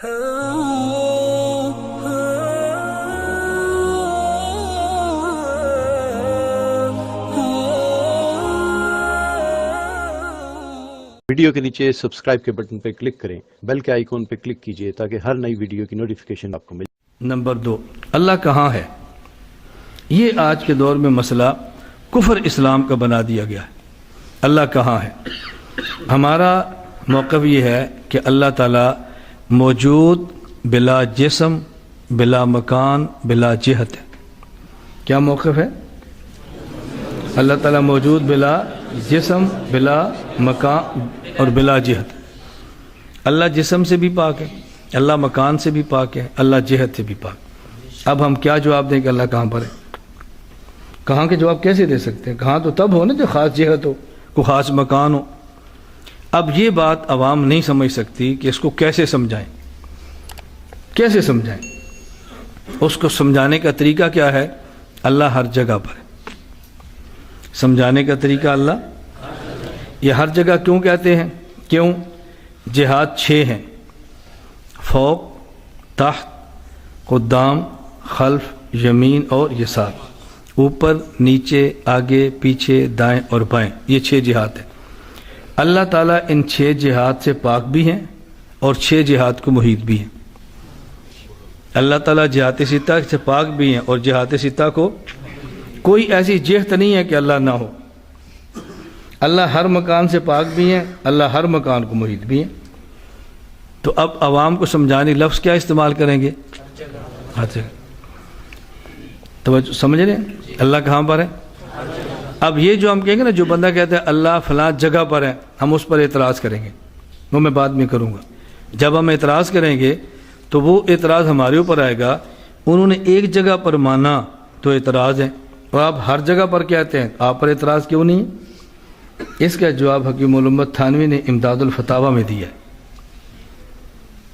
Video کے نیچے subscribe کے بٹن پہ کلک کریں، بیل کے آئیکن پہ کلک کیجئے تاکہ ہر نئی ویڈیو کی نوٹیفیکیشن آپ کو ملے۔ نمبر 2، اللہ کہاں ہے؟ یہ آج کے دور میں مسئلہ کفر اسلام کا بنا دیا گیا ہے۔ اللہ کہاں ہے؟ ہمارا موقف یہ ہے کہ اللہ تعالیٰ موجود بلا جسم، بلا مکان، بلا جہت ہے۔ کیا موقف ہے؟ اللہ تعالیٰ موجود بلا جسم، بلا مکان اور بلا جہت۔ اللہ جسم سے بھی پاک ہے، اللہ مکان سے بھی پاک ہے، اللہ جہت سے بھی پاک۔ اب ہم کیا جواب دیں کہ اللہ کہاں پر ہے؟ کہاں کے جواب کیسے دے سکتے ہیں؟ کہاں تو تب ہو نا جو خاص جہت ہو، کوئی خاص مکان ہو۔ اب یہ بات عوام نہیں سمجھ سکتی کہ اس کو کیسے سمجھائیں، کیسے سمجھائیں؟ اس کو سمجھانے کا طریقہ کیا ہے؟ اللہ ہر جگہ پر ہے۔ سمجھانے کا طریقہ اللہ، یہ ہر جگہ کیوں کہتے ہیں؟ کیوں؟ جہات 6 ہیں: فوق، تحت، قدام، خلف، یمین اور یسار۔ اوپر، نیچے، آگے، پیچھے، دائیں اور بائیں، یہ 6 جہات ہیں۔ اللہ تعالیٰ ان 6 جہات سے پاک بھی ہیں اور 6 جہات کو محیط بھی ہیں۔ اللہ تعالیٰ جہات ستہ سے پاک بھی ہیں اور جہات ستہ کو کوئی ایسی جہت نہیں ہے کہ اللہ نہ ہو۔ اللہ ہر مکان سے پاک بھی ہیں، اللہ ہر مکان کو محیط بھی ہیں۔ تو اب عوام کو سمجھانے لفظ کیا استعمال کریں گے؟ ہر جگہ۔ توجہ سمجھ رہے ہیں؟ اللہ کہاں پر ہے؟ اب یہ جو ہم کہیں گے نا، جو بندہ کہتا ہے اللہ فلاں جگہ پر ہے، ہم اس پر اعتراض کریں گے، وہ میں بعد میں کروں گا۔ جب ہم اعتراض کریں گے تو وہ اعتراض ہمارے اوپر آئے گا۔ انہوں نے ایک جگہ پر مانا تو اعتراض ہے، اور آپ ہر جگہ پر کہتے ہیں، آپ پر اعتراض کیوں نہیں؟ اس کا جواب حکیم الامت تھانوی نے امداد الفتاوی میں دیا ہے۔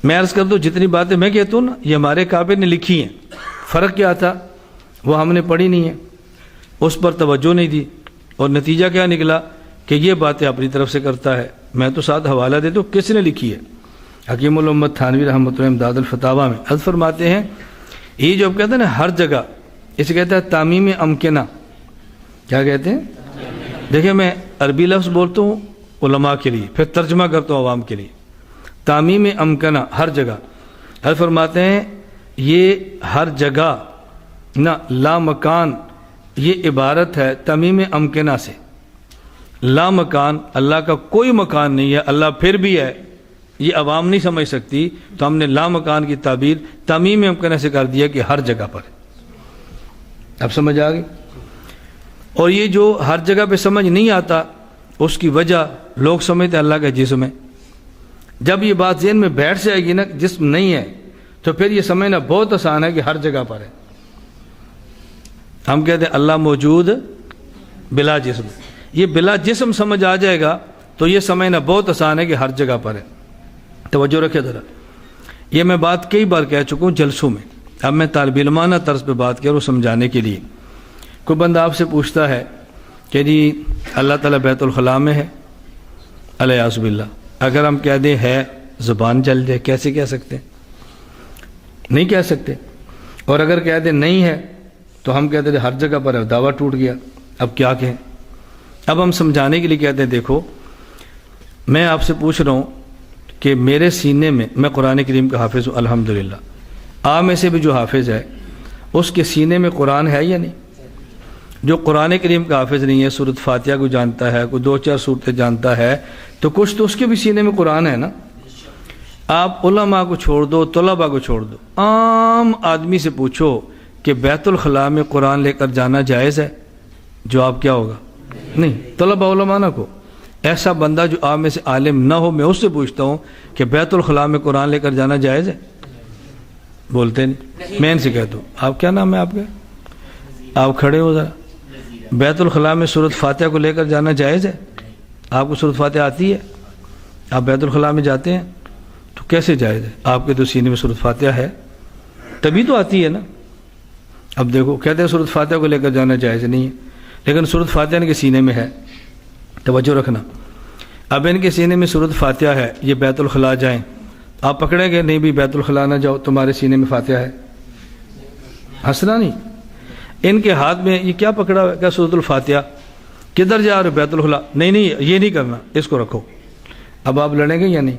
میں عرض کر دوں، جتنی باتیں میں کہتا ہوں نا، یہ ہمارے کعبے نے لکھی ہیں۔ فرق کیا تھا؟ وہ ہم نے پڑھی نہیں ہے، اس پر توجہ نہیں دی، اور نتیجہ کیا نکلا کہ یہ باتیں اپنی طرف سے کرتا ہے۔ میں تو ساتھ حوالہ دیتا ہوں کس نے لکھی ہے۔ حکیم الامت تھانوی رحمۃ اللہ امداد الفتاوی میں عرض فرماتے ہیں، یہ جو اب کہتے ہیں نا ہر جگہ، اسے کہتا ہے تعمیم امکنہ۔ کیا کہتے ہیں؟ دیکھیں، میں عربی لفظ بولتا ہوں علماء کے لیے، پھر ترجمہ کرتا ہوں عوام کے لیے۔ تعمیم امکنہ، ہر جگہ۔ عرض فرماتے ہیں یہ ہر جگہ نہ لا مکان، یہ عبارت ہے تعمیم امکنہ سے۔ لا مکان، اللہ کا کوئی مکان نہیں ہے، اللہ پھر بھی ہے، یہ عوام نہیں سمجھ سکتی، تو ہم نے لا مکان کی تعبیر تعمیم امکنہ سے کر دیا کہ ہر جگہ پر ہے۔ اب سمجھ آ گئی؟ اور یہ جو ہر جگہ پہ سمجھ نہیں آتا، اس کی وجہ لوگ سمجھتے ہیں اللہ کا جسم ہے۔ جب یہ بات ذہن میں بیٹھ جائے گی نا، جسم نہیں ہے، تو پھر یہ سمجھنا بہت آسان ہے کہ ہر جگہ پر ہے۔ ہم کہتے ہیں اللہ موجود بلا جسم، یہ بلا جسم سمجھ آ جائے گا تو یہ سمجھنا بہت آسان ہے کہ ہر جگہ پر ہے۔ توجہ رکھے ذرا، یہ میں بات کئی بار کہہ چکا ہوں جلسوں میں، اب میں طالب علمانہ طرز پہ بات کروں سمجھانے کے لیے۔ کوئی بندہ آپ سے پوچھتا ہے کہ جی اللہ تعالیٰ بیت الخلاء میں ہے، الیاذ باللہ۔ اگر ہم کہہ دیں ہے، زبان جل جائے، کیسے کہہ سکتے ہیں؟ نہیں کہہ سکتے۔ اور اگر کہہ دیں نہیں ہے تو ہم کہتے ہیں ہر جگہ پر ہے، دعویٰ ٹوٹ گیا۔ اب کیا کہیں؟ اب ہم سمجھانے کے لیے کہتے ہیں دیکھو، میں آپ سے پوچھ رہا ہوں کہ میرے سینے میں، میں قرآن کریم کا حافظ ہوں الحمدللہ، آپ میں سے بھی جو حافظ ہے اس کے سینے میں قرآن ہے یا نہیں؟ جو قرآن کریم کا حافظ نہیں ہے، سورۃ فاتحہ کو جانتا ہے، کوئی 2-4 سورتیں جانتا ہے، تو کچھ تو اس کے بھی سینے میں قرآن ہے نا۔ آپ علماء کو چھوڑ دو، طلباء کو چھوڑ دو، عام آدمی سے پوچھو کہ بیت الخلاء میں قرآن لے کر جانا جائز ہے؟ جواب کیا ہوگا؟ نہیں۔ طلباء علماء نہ کو، ایسا بندہ جو آپ میں سے عالم نہ ہو، میں اس سے پوچھتا ہوں کہ بیت الخلاء میں قرآن لے کر جانا جائز ہے؟ بولتے نہیں۔ میں ان سے کہتا ہوں، آپ کیا نام ہے آپ کا؟ آپ کھڑے ہو ذرا۔ بیت الخلاء میں سورۃ فاتحہ کو لے کر جانا جائز ہے؟ آپ کو سورۃ فاتحہ آتی ہے؟ آپ بیت الخلاء میں جاتے ہیں تو کیسے جائز ہے؟ آپ کے تو سینے میں سورۃ فاتحہ ہے، تبھی تو آتی ہے نا۔ اب دیکھو، کہتے ہیں سورۃ فاتحہ کو لے کر جانا جائز نہیں ہے، لیکن سورۃ فاتحہ ان کے سینے میں ہے۔ توجہ رکھنا، اب ان کے سینے میں سورۃ فاتحہ ہے، یہ بیت الخلاء جائیں آپ پکڑیں گے نہیں بھی بیت الخلا نہ جاؤ، تمہارے سینے میں فاتحہ ہے، ہنسنا نہیں۔ ان کے ہاتھ میں یہ کیا پکڑا ہوا ہے؟ کیا سورۃ الفاتحہ؟ کدھر جا رہے ہو؟ بیت الخلا؟ نہیں یہ نہیں کرنا، اس کو رکھو۔ اب آپ لڑیں گے یا نہیں؟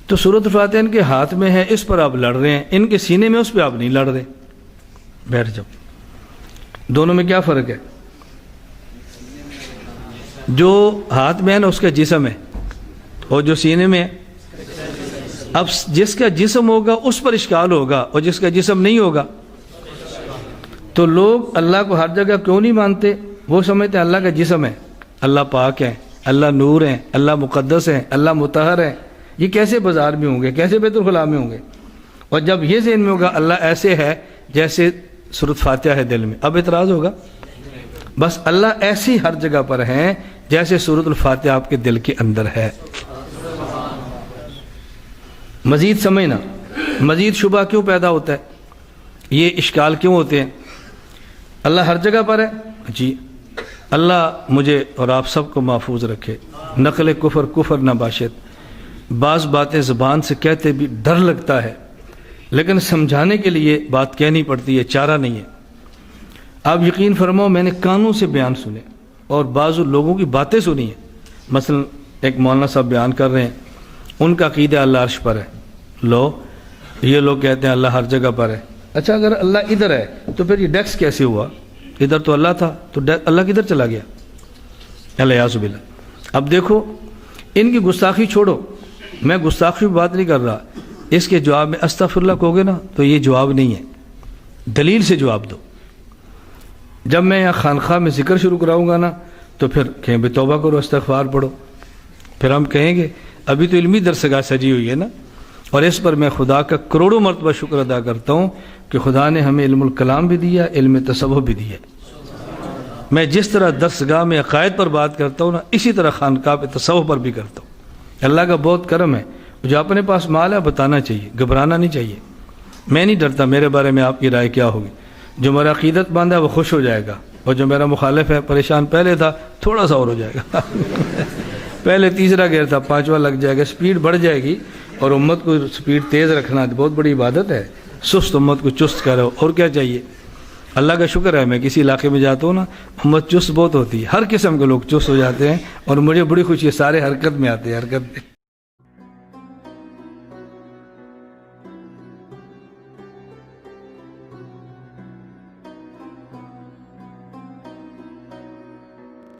تو سورۃ الفاتحہ ان کے ہاتھ میں ہے، اس پر آپ لڑ رہے ہیں، ان کے سینے میں اس پہ آپ نہیں لڑ رہے۔ بیٹھ جاؤ۔ دونوں میں کیا فرق ہے؟ جو ہاتھ میں ہے نا اس کا جسم ہے، اور جو سینے میں ہے، اب جس کا جسم ہوگا اس پر اشکال ہوگا، اور جس کا جسم نہیں ہوگا۔ تو لوگ اللہ کو ہر جگہ کیوں نہیں مانتے؟ وہ سمجھتے ہیں اللہ کا جسم ہے، اللہ پاک ہے، اللہ نور ہے، اللہ مقدس ہے، اللہ مطہر ہے، یہ کیسے بازار میں ہوں گے، کیسے بیت الخلا میں ہوں گے؟ اور جب یہ ذہن میں ہوگا اللہ ایسے ہے جیسے سورۃ فاتحہ ہے دل میں، اب اعتراض ہوگا؟ بس اللہ ایسی ہر جگہ پر ہیں جیسے سورۃ الفاتحہ آپ کے دل کے اندر ہے۔ مزید سمجھنا، مزید شبہ کیوں پیدا ہوتا ہے، یہ اشکال کیوں ہوتے ہیں؟ اللہ ہر جگہ پر ہے، جی اللہ مجھے اور آپ سب کو محفوظ رکھے، نقل کفر نہ باشد۔ بعض باتیں زبان سے کہتے بھی ڈر لگتا ہے، لیکن سمجھانے کے لیے بات کہنی پڑتی ہے، چارہ نہیں ہے۔ آپ یقین فرماؤ میں نے کانوں سے بیان سنے اور بعض لوگوں کی باتیں سنی ہیں۔ مثلا ایک مولانا صاحب بیان کر رہے ہیں، ان کا عقیدہ اللہ عرش پر ہے، یہ لوگ کہتے ہیں اللہ ہر جگہ پر ہے۔ اچھا اگر اللہ ادھر ہے تو پھر یہ ڈیکس کیسے ہوا؟ ادھر تو اللہ تھا، تو اللہ کدھر چلا گیا؟ الیاذ باللہ۔ اب دیکھو ان کی گستاخی چھوڑو، میں گستاخی پہ بات نہیں کر رہا، اس کے جواب میں استغفر اللہ کہو گے نا تو یہ جواب نہیں ہے، دلیل سے جواب دو۔ جب میں یہاں خانقاہ میں ذکر شروع کراؤں گا نا تو پھر کہیں بھی توبہ کرو، استغفار پڑھو، پھر ہم کہیں گے ابھی تو علمی درسگاہ سجی ہوئی ہے نا۔ اور اس پر میں خدا کا کروڑوں مرتبہ شکر ادا کرتا ہوں کہ خدا نے ہمیں علم الکلام بھی دیا، علم تصوف بھی دیا۔ میں جس طرح درسگاہ میں عقائد پر بات کرتا ہوں نا، اسی طرح خانقاہ پہ تصوف پر بھی کرتا ہوں۔ اللہ کا بہت کرم ہے، جو اپنے پاس مال ہے بتانا چاہیے، گھبرانا نہیں چاہیے۔ میں نہیں ڈرتا میرے بارے میں آپ کی رائے کیا ہوگی۔ جو میرا عقیدت مند ہے وہ خوش ہو جائے گا، اور جو میرا مخالف ہے پریشان پہلے تھا تھوڑا سا اور ہو جائے گا۔ پہلے تیسرا گیئر تھا، پانچواں لگ جائے گا، سپیڈ بڑھ جائے گی۔ اور امت کو سپیڈ تیز رکھنا بہت بڑی عبادت ہے، سست امت کو چست کرو، اور کیا چاہیے؟ اللہ کا شکر ہے میں کسی علاقے میں جاتا ہوں نا، امت چست بہت ہوتی ہے، ہر قسم کے لوگ چست ہو جاتے ہیں، اور مجھے بڑی خوشی ہے، سارے حرکت میں آتے ہیں، حرکت میں۔